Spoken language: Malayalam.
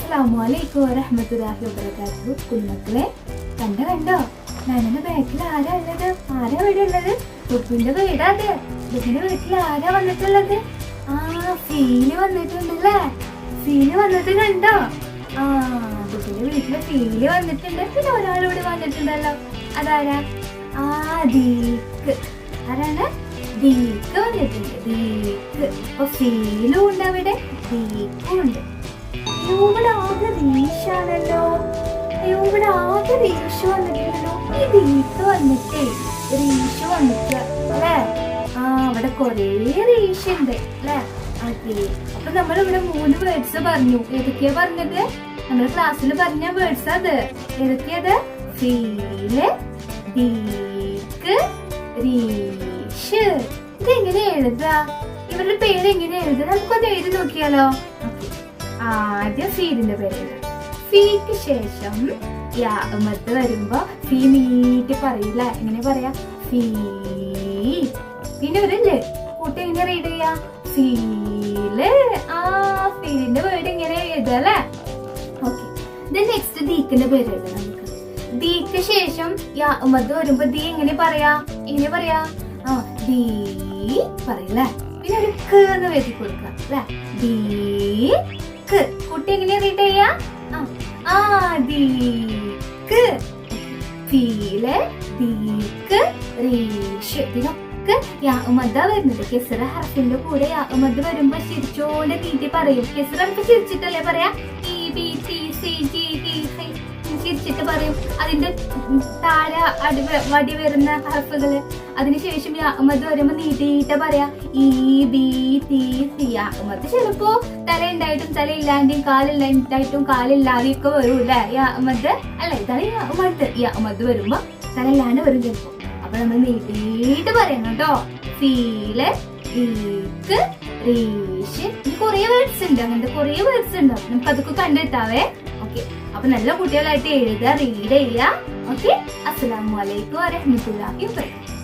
അസ്സലാമു വറഹ്മത്തുള്ളാഹി വബറകാതുഹു. കുഞ്ഞുമക്കളെ കണ്ടോ ഞാനെന്റെ ബാക്കിൽ ആരാ ഉള്ളത്? ആരാ ഇവിടെ ഉള്ളത്? ലുബിന്റെ വീടാതെ. ലുബിന്റെ വീട്ടിൽ ആരാ വന്നിട്ടുള്ളത്? ഫീല് വന്നിട്ടുണ്ടല്ലേ? ഫീല് വന്നിട്ട് കണ്ടോ? ലുബിന്റെ വീട്ടില് ഫീല് വന്നിട്ടുണ്ട്. പിന്നെ ഒരാളിവിടെ വന്നിട്ടുണ്ടല്ലോ. അതാരാ? ദീക്ക്. ആരാണ്? ദീക്ക് വന്നിട്ടുണ്ട്. ദീക്ക്. അപ്പൊ ഫീലും ഉണ്ട് അവിടെ, ദീക്കും ഉണ്ട്. ഇവിടെ ആകെ റീഷാണല്ലോ. ഇവിടെ ആകെ റീഷ വന്നിട്ടുണ്ടല്ലോ. ഈ ദീക്ക് വന്നിട്ടേ റീഷ വന്നിട്ട് അല്ലേ? അവിടെ കൊറേ റീഷ ഉണ്ട് അല്ലേ? അതെ. അപ്പൊ നമ്മളിവിടെ 3 വേർഡ്സ് പറഞ്ഞു. ഏതൊക്കെയാ പറഞ്ഞത്? നമ്മുടെ ക്ലാസ്സിൽ പറഞ്ഞ വേർഡ്സ് അത്. ഏതൊക്കെയത്? ഫീല്, ദീക്ക്, റീഷ്. ഇതെങ്ങനെ എഴുതാ? ഇവരുടെ പേര് എങ്ങനെ എഴുതാ? നമുക്കൊന്ന് എഴുതി നോക്കിയാലോ? ആദ്യം ഫീലിന്റെ പേര്. ഫീക്ക് ശേഷം യാമത്ത് വരുമ്പോ ഫീ നീട്ടി പറയില്ല. എങ്ങനെ പറയാ? ഫീ. പിന്നെ ഒരു കൂട്ടി എങ്ങനെ റീഡ് ചെയ്യാ? ഫീല്. ഫീലിന്റെ പേര് ഇങ്ങനെ എഴുതല്ലേ? ഓക്കെ. നെക്സ്റ്റ് ദീക്കിന്റെ പേര് എഴുതാം നമുക്ക്. ദീക്ക് ശേഷം യാമത്ത് വരുമ്പോ ദീ എങ്ങനെ പറയാ? എങ്ങനെ പറയാ? ദീ പറയില്ലേ? പിന്നെ ഒരു ക എന്ന് എഴുതി കൊടുക്കാം അല്ലെ? ദീ കുട്ടി എങ്ങനെയാ റീഡ് ചെയ്യാ? ദീക്ക്. ഫീല്, ദീക്ക്, റീഷ്. ഇതിനൊക്കെ യാമദ്ദാ വരുന്നത്. കെസ്റ ഹർഫിന്റെ കൂടെ യാമദ്ദ് വരുമ്പോ ചിരിച്ചോണ്ട് നീട്ടി പറയും. കെസ്റ നമുക്ക് ചിരിച്ചിട്ടല്ലേ പറയാ? ചിരിച്ചിട്ട് പറയും. അതിന്റെ താഴെ വടി വരുന്ന ഹർഫുകള്. അതിനുശേഷം യാമദ്ദ് വരുമ്പോ നീട്ടിയിട്ട് പറയാ ഈ ബി ടി സി. യാമദ്ദ് ചിലപ്പോ തല ഉണ്ടായിട്ടും തല ഇല്ലാണ്ടും കാലില്ലാണ്ടായിട്ടും കാലില്ലാതെയും ഒക്കെ വരും അല്ലെ? യാമദ്ദ് അല്ല, ഇതാണ് യാമദ്ദ്. യാമദ്ദ് വരുമ്പോ തല ഇല്ലാണ്ട് വരും ചിലപ്പോ. അപ്പൊ നമ്മൾ നീട്ടിയിട്ട് പറയണം കേട്ടോ. ഫീല്, ദീക്ക്, റീഷ്. ഇനി കുറെ വേർഡ്സ് ഉണ്ട്. അങ്ങനത്തെ കുറെ വേർഡ്സ് ഉണ്ട്. നമുക്ക് അതൊക്കെ കണ്ടെത്താവേ. ഓക്കെ. അപ്പൊ നല്ല കുട്ടികളായിട്ട് എഴുതുക, റീഡ് ചെയ്യുക. ഓക്കെ. അസ്സലാമു അലൈക്കും വറഹ്മത്തുള്ളാഹി വബറകാതുഹു.